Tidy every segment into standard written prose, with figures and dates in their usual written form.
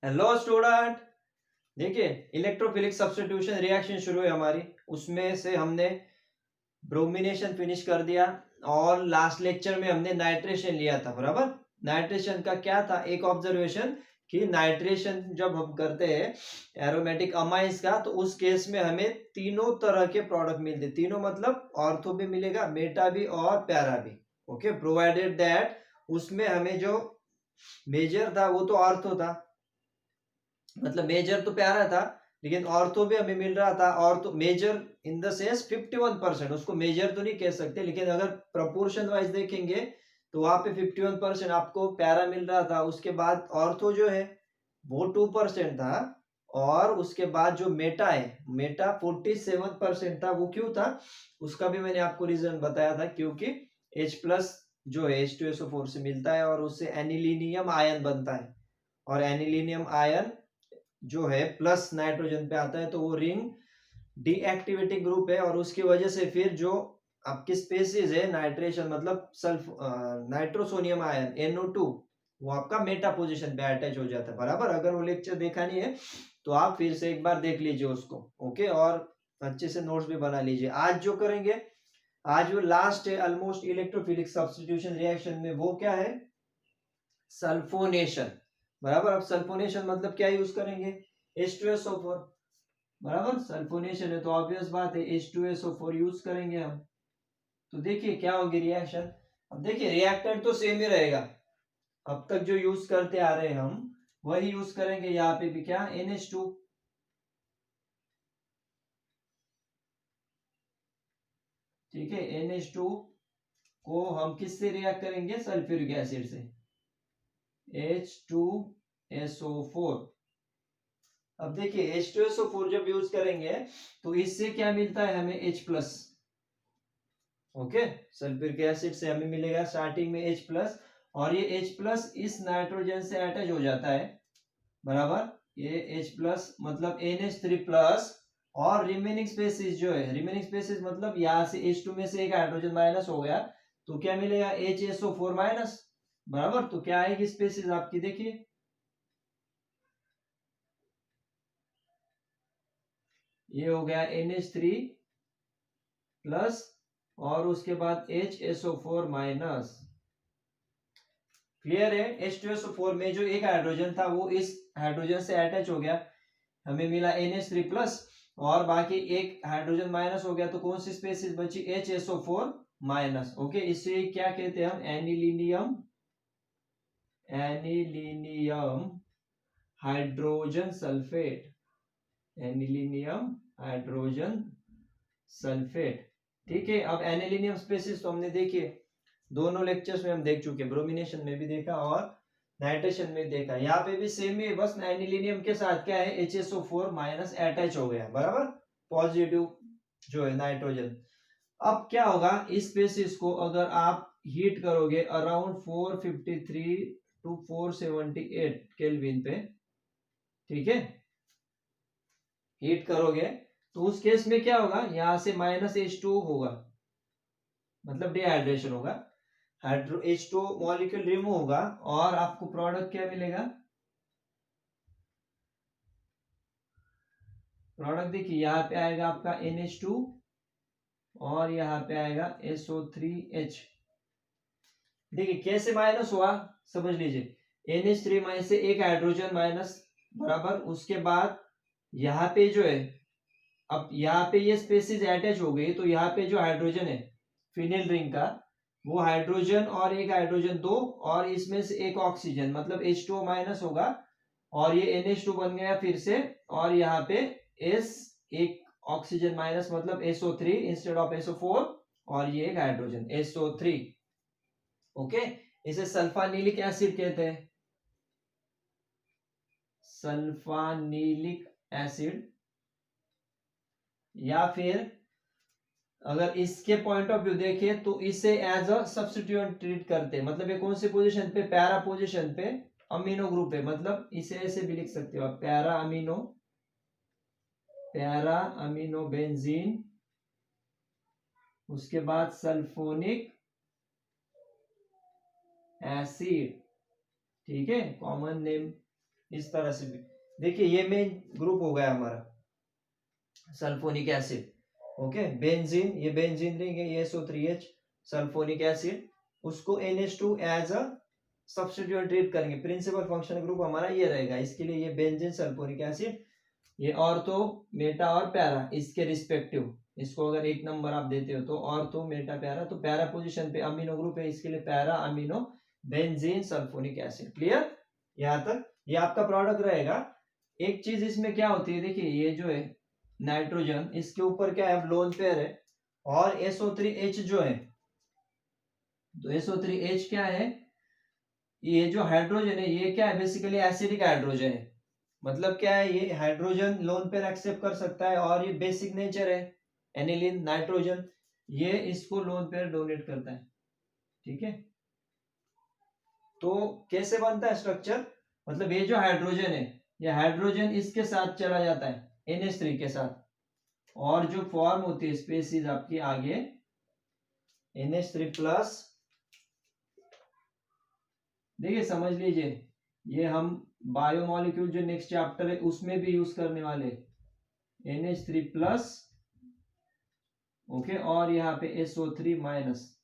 Hello student. देखिए, electrophilic substitution reaction शुरू है हमारी। उसमें से हमने ब्रोमिनेशन फिनिश कर दिया और लास्ट लेक्चर में हमने नाइट्रेशन लिया था। बराबर, नाइट्रेशन का क्या था, एक ऑब्जर्वेशन कि नाइट्रेशन जब हम करते हैं एरोमेटिक अमाइंस का, तो उस केस में हमें तीनों तरह के प्रोडक्ट मिलते। तीनों मतलब ऑर्थो भी मिलेगा, मेटा भी और पैरा भी। ओके, प्रोवाइडेड दैट उसमें हमें जो मेजर था वो तो ऑर्थो था, मतलब मेजर तो प्यारा था, लेकिन ऑर्थो भी हमें मिल रहा था। Ortho major in the sense 51%, उसको मेजर तो नहीं कह सकते, लेकिन अगर प्रपोर्शन वाइज देखेंगे तो वहां पे 51% आपको प्यारा मिल रहा था। उसके बाद ऑर्थो जो है वो 2% था, और उसके बाद जो मेटा है, मेटा 47% था। वो क्यों था, उसका भी मैंने आपको रीजन बताया था, क्योंकि H प्लस जो है H2SO4 से मिलता है और उससे एनिलीनियम आयन बनता है, और एनिलीनियम आयन जो है प्लस नाइट्रोजन पे आता है, तो वो रिंग डीएक्टिवेटिंग ग्रुप है, और उसकी वजह से फिर जो आपकी स्पेसीज है नाइट्रेशन मतलब सल्फ नाइट्रोसोनियम आयन NO2, वो आपका मेटा पोजीशन पे अटैच हो जाता है। बराबर, अगर वो लेक्चर देखा नहीं है तो आप फिर से एक बार देख लीजिए उसको। ओके, और अच्छे से नोट्स भी बना लीजिए। आज जो करेंगे, आज वो लास्ट है ऑलमोस्ट इलेक्ट्रोफिलिक सब्स्टिट्यूशन रिएक्शन में, वो क्या है, सल्फोनेशन। बराबर, अब सल्फोनेशन मतलब क्या यूज करेंगे, H2SO4। बराबर, सल्फोनेशन है तो ऑब्वियस बात है H2SO4 यूज करेंगे हम। तो देखिए क्या होगी रिएक्शन। अब देखिए रिएक्टेंट तो सेम ही रहेगा, अब तक जो यूज करते आ रहे हैं हम वही यूज करेंगे। यहाँ पे भी क्या, NH2। ठीक है, NH2 को हम किससे रिएक्ट करेंगे, सल्फ्यूरिक एसिड से, H2SO4। अब देखिए H2SO4 जब यूज करेंगे तो इससे क्या मिलता है हमें, H plus. Okay, sulphuric acid से हमें मिलेगा स्टार्टिंग में H प्लस, और ये H प्लस इस नाइट्रोजन से अटैच हो जाता है। बराबर, ये H प्लस मतलब NH3 प्लस, और रिमेनिंग स्पेसिस जो है, रिमेनिंग स्पेसिस मतलब यहाँ से H2 में से एक हाइड्रोजन माइनस हो गया, तो क्या मिलेगा, HSO4 माइनस। बराबर, तो क्या आएगी स्पेसिस आपकी, देखिए ये हो गया NH3 प्लस, और उसके बाद HSO4 माइनस। क्लियर है, H2SO4 में जो एक हाइड्रोजन था वो इस हाइड्रोजन से अटैच हो गया, हमें मिला NH3 प्लस, और बाकी एक हाइड्रोजन माइनस हो गया, तो कौन सी स्पेसिस बची, HSO4 माइनस। ओके, इसे क्या कहते हैं हम, anilinium, anilinium hydrogen sulphate, anilinium hydrogen sulphate. ठीक है, अब एनिलीनियम स्पेसिस तो हमने देखिए दोनों लेक्चर्स में हम देख चुके, ब्रोमिनेशन में भी देखा और नाइट्रेशन में देखा। यहाँ पे भी सेम ही, बस एनिलीनियम के साथ क्या है, HSO4 माइनस अटैच हो गया। बराबर, पॉजिटिव जो है नाइट्रोजन। अब क्या होगा, इस स्पेसिस को अगर आप हीट करोगे अराउंड 453 टू 478 केल्विन पे, ठीक है, हीट करोगे तो उस केस में क्या होगा, यहां से -H2 होगा, मतलब डिहाइड्रेशन होगा, हाइड्रो H2 मॉलिक्यूल रिमूव होगा, और आपको प्रोडक्ट क्या मिलेगा, प्रोडक्ट देखिए यहाँ पे आएगा आपका NH2, और यहाँ पे आएगा SO3H। देखिए कैसे माइनस हुआ, समझ लीजिए, NH3 माइनस से एक हाइड्रोजन माइनस। बराबर, उसके बाद यहाँ पे जो है, अब यहाँ पे ये स्पेसिस अटैच हो गई, तो यहाँ पे जो हाइड्रोजन है फिनिल रिंग का, वो हाइड्रोजन और एक हाइड्रोजन दो, और इसमें से एक ऑक्सीजन मतलब H2O माइनस होगा, और ये NH2 बन गया फिर से, और यहाँ पे S एक ऑक्सीजन माइनस मतलब SO3 इंस्टेड ऑफ SO4, और ये एक हाइड्रोजन SO3। ओके, इसे सल्फानिलिक एसिड कहते हैं, सल्फानिलिक एसिड। या फिर अगर इसके पॉइंट ऑफ व्यू देखें तो इसे एज अ सब्स्टिट्यूएंट ट्रीट करते हैं, मतलब ये कौन सी पोजीशन पे, पैरा पोजीशन पे अमीनो ग्रुप है, मतलब इसे ऐसे भी लिख सकते हो आप, para amino, para amino benzene, उसके बाद सल्फोनिक एसिड। ठीक है, कॉमन नेम इस तरह से भी। देखिए ये मेन ग्रुप हो गया हमारा सल्फोनिक एसिड। ओके, बेंजीन, ये बेंजीन रिंग है, ये SO3H सल्फोनिक एसिड, उसको NH2 as a substitute treat करेंगे। प्रिंसिपल फंक्शनल ग्रुप हमारा ये रहेगा। इसके लिए ये बेंजीन सल्फोनिक एसिड, ये ऑर्थो मेटा और पैरा इसके रिस्पेक्टिव, इसको अगर 1 नंबर आप देते हो तो ऑर्थो मेटा पैरा, तो पैरा पोजीशन पे अमीनो ग्रुप है, इसके लिए para amino benzene sulphonic acid. Clear यहाँ तक? ये आपका प्रोडक्ट रहेगा। एक चीज इसमें क्या होती है, देखिए ये जो है नाइट्रोजन, इसके ऊपर क्या है, लोन पेयर है, और SO3H जो है, तो SO3H क्या है, ये जो हाइड्रोजन है ये क्या है, बेसिकली एसिडिक हाइड्रोजन है। मतलब क्या है, ये हाइड्रोजन लोन पेयर एक्सेप्ट कर सकता है और ये बेसिक नेचर है एनिलीन नाइट्रोजन, ये इसको लोन पेयर डोनेट करता है। ठीक है, तो कैसे बनता है स्ट्रक्चर, मतलब ये जो हाइड्रोजन है, ये हाइड्रोजन इसके साथ चला जाता है NH3 के साथ, और जो फॉर्म होती है स्पेसीज आपकी आगे NH3 प्लस, देखिए समझ लीजिए, ये हम बायोमोलिक्यूल जो नेक्स्ट चैप्टर है उसमें भी यूज करने वाले, NH3 प्लस, ओके, और यहाँ पे SO3 माइनस।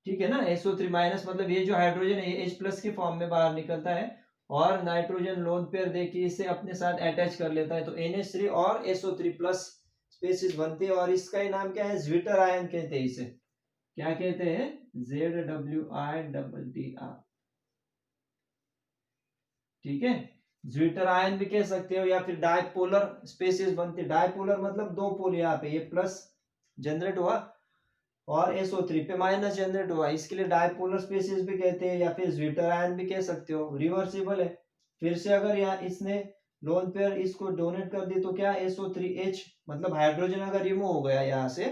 ठीक है ना, SO3 माइनस मतलब ये जो हाइड्रोजन है ये H प्लस के फॉर्म में बाहर निकलता है, और नाइट्रोजन लोन पेयर देखिए इसे अपने साथ अटैच कर लेता है, तो NH3 और SO3 प्लस स्पेसिस बनती है, और इसका ही नाम क्या है, ज्विटर आयन कहते हैं इसे। क्या कहते हैं, ZWITTR। ठीक है, ज्विटर आयन भी कह सकते हो, या फिर डायपोलर स्पेसिस बनती है। डायपोलर मतलब दो पोल, यहाँ पे ये प्लस जनरेट हुआ और SO3 पे माइनस जनरेट हुआ, इसके लिए डायपोलर स्पेसिस भी कहते हैं, या फिर ज्विटर आयन भी कह सकते हो। रिवर्सिबल है, फिर से अगर यहाँ इसने लोन पेयर इसको डोनेट कर दी तो क्या, SO3H मतलब हाइड्रोजन अगर रिमूव हो गया यहाँ से,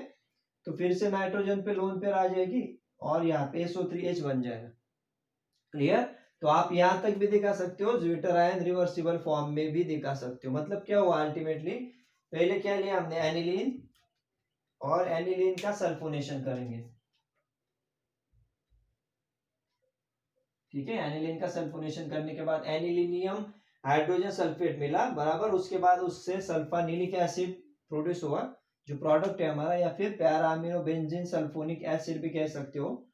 तो फिर से नाइट्रोजन पे लोन पेयर आ जाएगी और यहाँ पे SO3H बन जाएगा। क्लियर? तो आप यहां तक भी दिखा सकते हो, ज्विटर आयन रिवर्सिबल फॉर्म में भी दिखा सकते हो। मतलब क्या हुआ अल्टीमेटली, पहले क्या लिया हमने, एनिलीन, और एनिलीन का सल्फोनेशन करेंगे। ठीक है, एनिलीन का सल्फोनेशन करने के बाद एनिलीनियम हाइड्रोजन सल्फेट मिला बराबर, उसके बाद उससे सल्फानिलिक एसिड प्रोड्यूस हुआ जो प्रोडक्ट है हमारा, या फिर पैरामिनो बेंजीन सल्फोनिक एसिड भी कह सकते हो।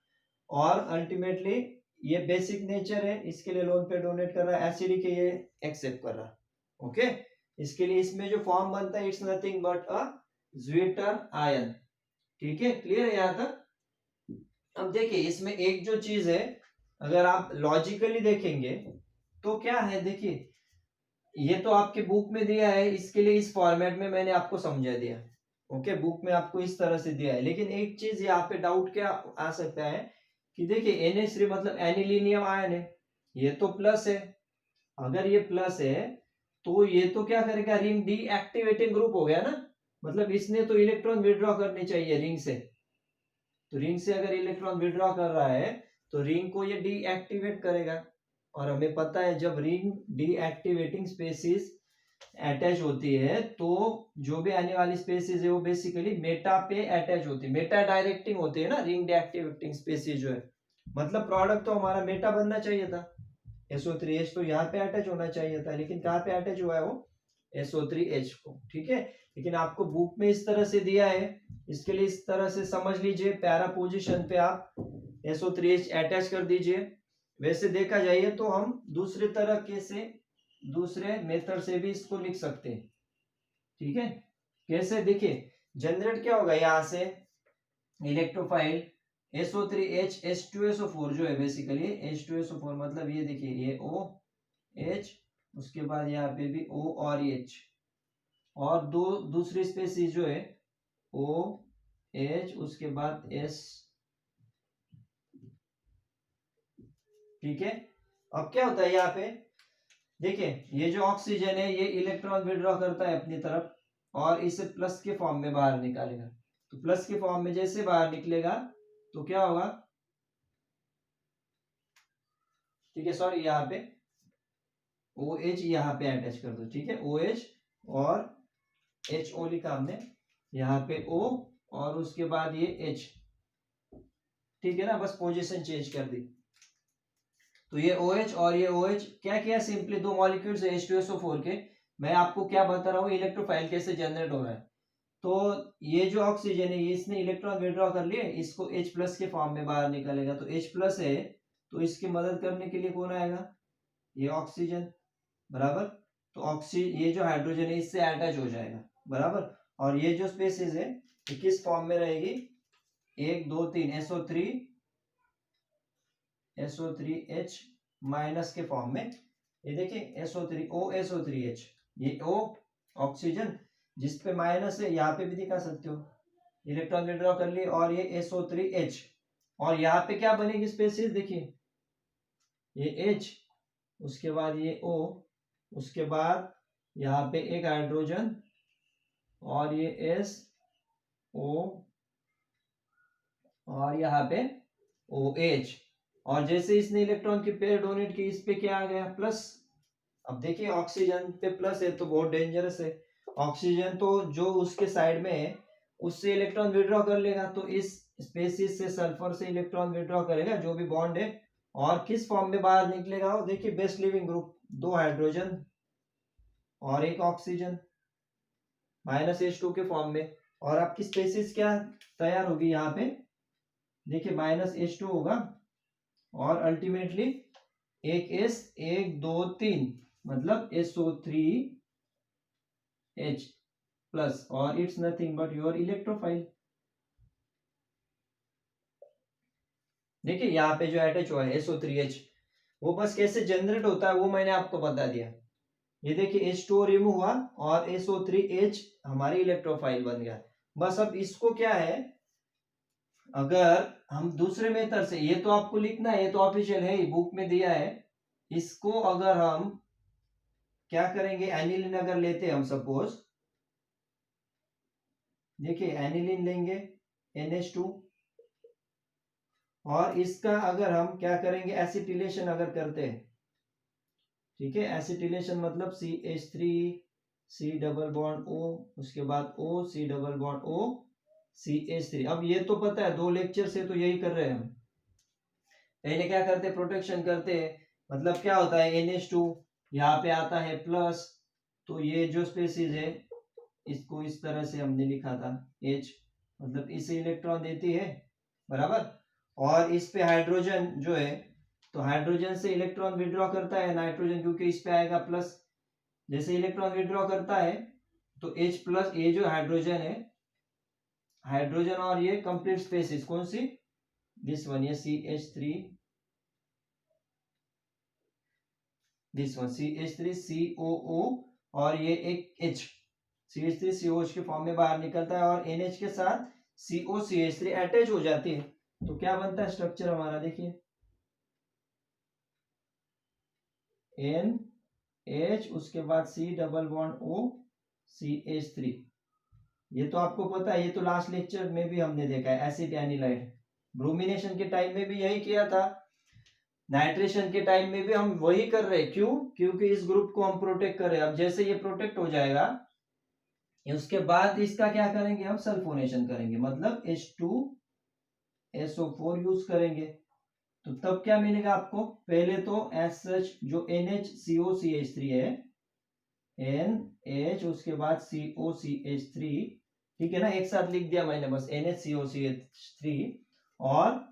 और अल्टीमेटली ये बेसिक नेचर है, इसके लिए लोन पे डोनेट कर रहा है, एसिडिक है, ये एक्सेप्ट कर रहा है। ओके, इसके लिए इसमें जो फॉर्म बनता है it's nothing but a zwitter ion. ठीक है, क्लियर है यहाँ तक? अब देखिए इसमें एक जो चीज है, अगर आप लॉजिकली देखेंगे तो क्या है, देखिए ये तो आपके बुक में दिया है, इसके लिए इस फॉर्मेट में मैंने आपको समझा दिया। ओके, बुक में आपको इस तरह से दिया है, लेकिन एक चीज यहाँ पे डाउट क्या आ सकता है कि देखिए NH3 मतलब एनिलीनियम आयन है, ये तो प्लस है, अगर ये प्लस है तो ये तो क्या करेगा, रिंग डीएक्टिवेटिंग ग्रुप हो गया ना, मतलब इसने तो इलेक्ट्रॉन विड्रॉ करनी चाहिए रिंग से, तो रिंग से अगर इलेक्ट्रॉन विड्रॉ कर रहा है तो रिंग को ये डीएक्टिवेट करेगा, और हमें पता है जब रिंग डीएक्टिवेटिंग स्पेसिस अटैच होती है तो जो भी आने वाली स्पेसिस है वो बेसिकली मेटा पे अटैच होती है, मेटा डायरेक्टिंग होती है ना रिंग डीएक्टिवेटिंग स्पेसिस जो है, मतलब प्रोडक्ट तो हमारा मेटा बनना चाहिए था, SO3H तो यहाँ पे अटैच होना चाहिए था, लेकिन कहाँ पे अटैच हुआ है वो, SO3H को। ठीक है, लेकिन आपको बुक में इस तरह से दिया है, इसके लिए इस तरह से समझ लीजिए, पैरा पोजीशन पे आप SO3H अटैच कर दीजिए। वैसे देखा जाए तो हम दूसरे तरह से, दूसरे मेथड से भी इसको लिख सकते हैं। ठीक है, कैसे, देखिए जनरेट क्या होगा यहाँ से, इलेक्ट्रोफाइल SO3H H2SO4 जो है बेसिकली H2SO4, मतलब ये देखिए ये OH, उसके बाद यहाँ पे भी O और H, और दो दूसरी स्पेसीज जो है OH, उसके बाद S। ठीक है, अब क्या होता है यहाँ पे, देखिए ये जो ऑक्सीजन है ये इलेक्ट्रॉन विड्रॉ करता है अपनी तरफ, और इसे प्लस के फॉर्म में बाहर निकालेगा, तो प्लस के फॉर्म में जैसे बाहर निकलेगा तो क्या होगा, ठीक है, सॉरी यहाँ पे OH यहाँ पे अटैच कर दो। ठीक है, OH और HO लिखा हमने, यहाँ पे O और उसके बाद ये H। ठीक है ना, बस पोजीशन चेंज कर दी। तो ये OH और ये OH क्या किया, सिंपली दो मॉलिक्यूल्स है H2SO4 के, मैं आपको क्या बता रहा हूँ इलेक्ट्रोफाइल कैसे जनरेट हो रहा है। तो ये जो ऑक्सीजन है इसने इलेक्ट्रॉन विड्रॉ कर लिए, इसको H+ के फॉर्म में बाहर निकलेगा, तो H+ है तो इसकी मदद करने के लिए कौन आएगा, ये ऑक्सीजन, बराबर। तो ये जो हाइड्रोजन है इससे अटैच हो जाएगा, बराबर। और ये जो स्पेसीज है ये किस फॉर्म में रहेगी, 1 2 3 SO3H माइनस के फॉर्म में। ये देखिए SO3 OSO3H, ये O ऑक्सीजन जिसपे माइनस है, यहाँ पे भी दिखा सकते हो, इलेक्ट्रॉन विड्रॉ कर लिए, और ये SO3H, और यहाँ पे क्या बनेगी स्पेसीज, देखिए ये H, उसके बाद ये O, उसके बाद यहाँ पे एक हाइड्रोजन, और ये SO, और यहाँ पे OH, और जैसे इसने इलेक्ट्रॉन की पेयर डोनेट की, इस पे क्या आ गया, प्लस। अब देखिए ऑक्सीजन पे प्लस है तो बहुत डेंजरस है, ऑक्सीजन तो जो उसके साइड में है उससे इलेक्ट्रॉन विड्रॉ कर लेगा, तो इस स्पेसीज से सल्फर से इलेक्ट्रॉन विड्रॉ करेगा जो भी बॉन्ड है, और किस फॉर्म में बाहर निकलेगा, वो देखिए बेस्ट लिविंग ग्रुप, 2 हाइड्रोजन और 1 ऑक्सीजन, -H2 के फॉर्म में। और आपकी स्पेसीज क्या तैयार होगी, यहाँ पे देखिए -H2 होगा, और अल्टीमेटली एक S 1 2 3 मतलब SO3H प्लस, और it's nothing but your electrophile. देखिए यहाँ पे जो अटैच हुआ है SO3H, वो बस कैसे जनरेट होता है वो मैंने आपको बता दिया। ये देखिए H2O रिमूव हुआ और SO3H हमारी इलेक्ट्रोफाइल बन गया। बस अब इसको क्या है, अगर हम दूसरे मेथड से, ये तो आपको लिखना है, ये तो ऑफिशियल है, बुक में दिया है, इसको अगर हम क्या करेंगे, एनिलीन अगर लेते हैं हम, सपोज देखिए एनिलीन लेंगे NH2, और इसका अगर हम क्या करेंगे, एसिटिलेशन अगर करते हैं, ठीक है, एसिटिलेशन मतलब CH3 C double bond O, उसके बाद O C double bond O CH3। अब ये तो पता है 2 लेक्चर से तो यही कर रहे हैं हम। पहले क्या करते, प्रोटेक्शन करते हैं, मतलब क्या होता है NH2 यहाँ पे आता है प्लस, तो ये जो स्पेसीज है इसको इस तरह से हमने लिखा था H, मतलब इसे इलेक्ट्रॉन देती है, बराबर। और इस पे हाइड्रोजन जो है, तो हाइड्रोजन से इलेक्ट्रॉन विड्रॉ करता है नाइट्रोजन, क्योंकि इस पे आएगा प्लस, जैसे इलेक्ट्रॉन विड्रॉ करता है तो H+, ये जो हाइड्रोजन है, हाइड्रोजन और ये कंप्लीट स्पेसीज कौन सी, दिस वन, ये CH3, this one CH3 COO, और ये एक H, CH3 COH के फॉर्म में बाहर निकलता है, और NH के साथ COCH3 अटैच हो जाती है, तो क्या बनता है स्ट्रक्चर हमारा, देखिए NH, उसके बाद C double bond O CH3। ये तो आपको पता है, ये तो लास्ट लेक्चर में भी हमने देखा है, एसिड एनिलाइड। ब्रोमिनेशन के टाइम में भी यही किया था, नाइट्रेशन के टाइम में भी हम वही कर रहे हैं, क्यों, क्योंकि इस ग्रुप को हम प्रोटेक्ट कर रहे हैं। अब जैसे ये प्रोटेक्ट हो जाएगा, उसके बाद इसका क्या करेंगे, हम सल्फोनेशन करेंगे, मतलब H2SO4 यूज करेंगे, तो तब क्या मिलेगा आपको, पहले तो एज सच जो NHCOCH3 है, NH, उसके बाद COCH3, ठीक है ना, एक साथ लिख दिया मैंने बस NHCOCH3, और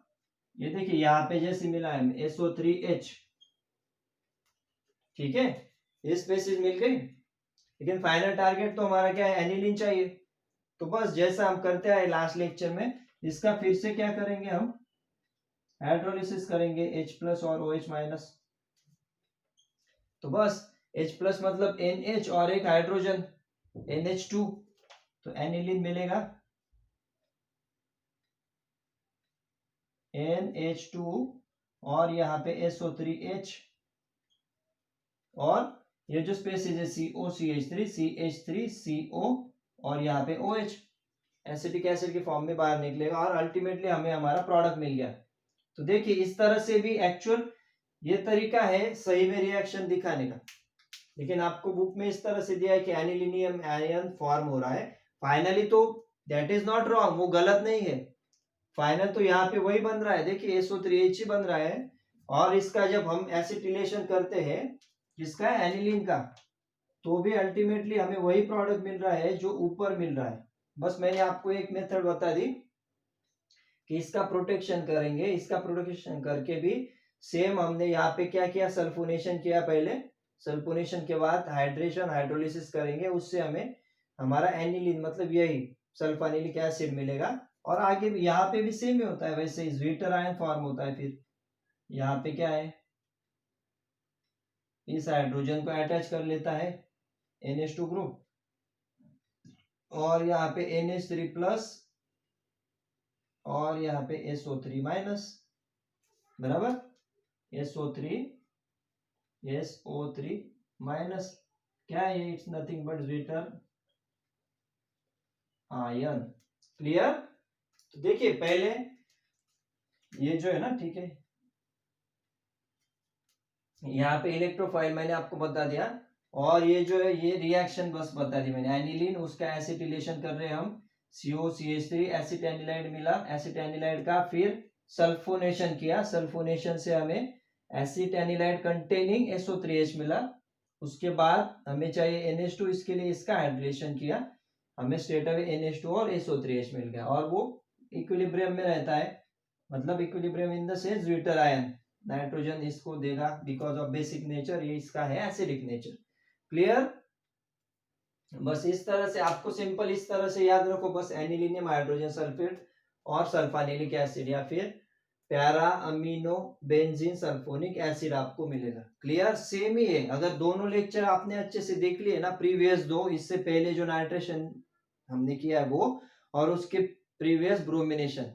ये देखिए यहाँ पे जैसे मिला है SO3H, ठीक है, ये स्पेसीज मिल गई। लेकिन फाइनल टारगेट तो हमारा क्या है, एनिलीन चाहिए, तो बस जैसा हम करते आए लास्ट लेक्चर में, इसका फिर से क्या करेंगे, हम हाइड्रोलिसिस करेंगे H+ और OH-, तो बस H+ मतलब NH और एक हाइड्रोजन NH2, तो एनिलीन मिलेगा NH2, और यहाँ पे SO3H, और ये जो स्पेसीज है COCH3 CH3 CO, और यहाँ पे OH, एसिटिक एसिड के फॉर्म में बाहर निकलेगा, और अल्टीमेटली हमें हमारा प्रोडक्ट मिल गया। तो देखिए इस तरह से भी एक्चुअल ये तरीका है सही में रिएक्शन दिखाने का, लेकिन आपको बुक में इस तरह से दिया है कि एनिलीनियम आयन फॉर्म हो रहा है। फाइनली तो दैट इज नॉट रॉन्ग, वो गलत नहीं है, फाइनल तो यहाँ पे वही बन रहा है, देखिए SO3H ही बन रहा है, और इसका जब हम एसिटिलेशन करते हैं किसका, एनिलीन का, तो भी अल्टीमेटली हमें वही प्रोडक्ट मिल रहा है जो ऊपर मिल रहा है। बस मैंने आपको एक मेथड बता दी कि इसका प्रोटेक्शन करेंगे, इसका प्रोटेक्शन करके भी सेम हमने यहाँ पे क्या किया, सल्फोनेशन किया पहले, सल्फोनेशन के बाद हाइड्रेशन हाइड्रोलिसिस करेंगे, उससे हमें हमारा एनिलीन मतलब यही सल्फानिलिक एसिड मिलेगा। और आगे भी यहाँ पे भी सेम ही होता है, वैसे ही ज्वीटर आयन फॉर्म होता है। फिर यहाँ पे क्या है, इस हाइड्रोजन को अटैच कर लेता है NH2 ग्रुप, और यहाँ पे NH3 प्लस, और यहाँ पे SO3 माइनस, बराबर, SO3 माइनस, क्या है, it's nothing but zwitter ion. Clear. तो देखिए पहले ये जो है ना, ठीक है, यहाँ पे इलेक्ट्रोफाइल मैंने आपको बता दिया, और ये जो है ये रिएक्शन बस बता दी मैंने, एनिलीन उसका एसिटिलेशन कर रहे हैं हम, COCH3 एसिटेनिलाइड मिला, एसिटेनिलाइड का फिर सल्फोनेशन किया, सल्फोनेशन से हमें एसिटेनिलाइड कंटेनिंग SO3H मिला, उसके बाद हमें चाहिए NH2, इसके लिए इसका हाइड्रेशन किया, हमें स्ट्रेट अवे NH2 और SO3H मिल गया, और वो इक्विलिब्रियम में रहता है, मतलब equilibrium in the sense zwitter ion, nitrogen इसको देगा बिकॉज ऑफ बेसिक नेचर, ये इसका है एसिडिक नेचर। क्लियर। बस इस तरह से आपको सिंपल इस तरह से याद रखो, बस एनिलीनियम हाइड्रोजन सल्फेट और सल्फानिलिक एसिड या फिर para amino benzene sulphonic acid आपको मिलेगा। क्लियर। सेम ही है, अगर दोनों लेक्चर आपने अच्छे से देख लिए ना, प्रीवियस दो, इससे पहले जो नाइट्रेशन हमने किया है वो, और उसके प्रीवियस ब्रोमिनेशन,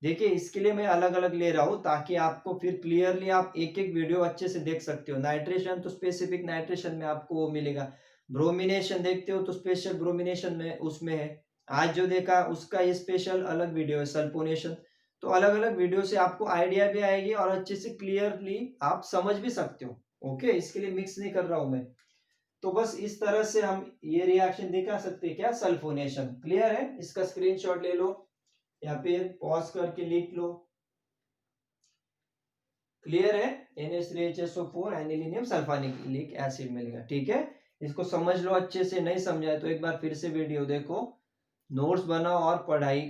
देखिए इसके लिए मैं अलग अलग ले रहा हूं ताकि आपको फिर क्लियरली आप एक एक वीडियो अच्छे से देख सकते हो। नाइट्रेशन तो स्पेसिफिक नाइट्रेशन में आपको वो मिलेगा, ब्रोमिनेशन देखते हो तो स्पेशल ब्रोमिनेशन में उसमें है, आज जो देखा उसका ये स्पेशल अलग वीडियो है सल्फोनेशन। तो अलग अलग वीडियो से आपको आइडिया भी आएगी और अच्छे से क्लियरली आप समझ भी सकते हो। ओके, इसके लिए मिक्स नहीं कर रहा हूं मैं। तो बस इस तरह से हम ये रिएक्शन दिखा सकते हैं, क्या, सल्फोनेशन। क्लियर है, इसका स्क्रीनशॉट ले लो या फिर पॉज करके लिख लो। क्लियर है, NH3HSO4 एनिलीनियम सल्फानिलिक एसिड मिलेगा। ठीक है, इसको समझ लो अच्छे से, नहीं समझाए तो एक बार फिर से वीडियो देखो, नोट्स बनाओ और पढ़ाई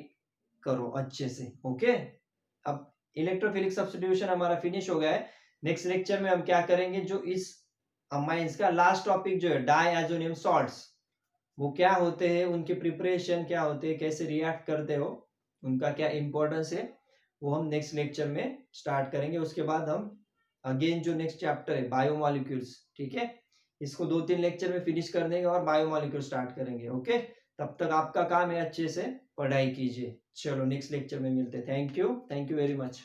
करो अच्छे से। ओके, अब इलेक्ट्रोफिलिक सब्स्टिट्यूशन हमारा फिनिश हो गया है। नेक्स्ट लेक्चर में हम क्या करेंगे, जो इस अमाइंस का लास्ट टॉपिक जो है डायazonium सॉल्ट्स, वो क्या होते हैं, उनके प्रिपरेशन क्या होते हैं, कैसे रिएक्ट करते हो, उनका क्या इंपॉर्टेंस है, वो हम नेक्स्ट लेक्चर में स्टार्ट करेंगे। उसके बाद हम अगेन जो नेक्स्ट चैप्टर है बायोमॉलिक्यूल्स, ठीक है, इसको 2-3 लेक्चर में फिनिश कर देंगे और बायोमॉलिक्यूल स्टार्ट करेंगे। ओके, तब तक आपका काम है अच्छे से पढ़ाई कीजिए। चलो नेक्स्ट लेक्चर में मिलते हैं। Thank you very much.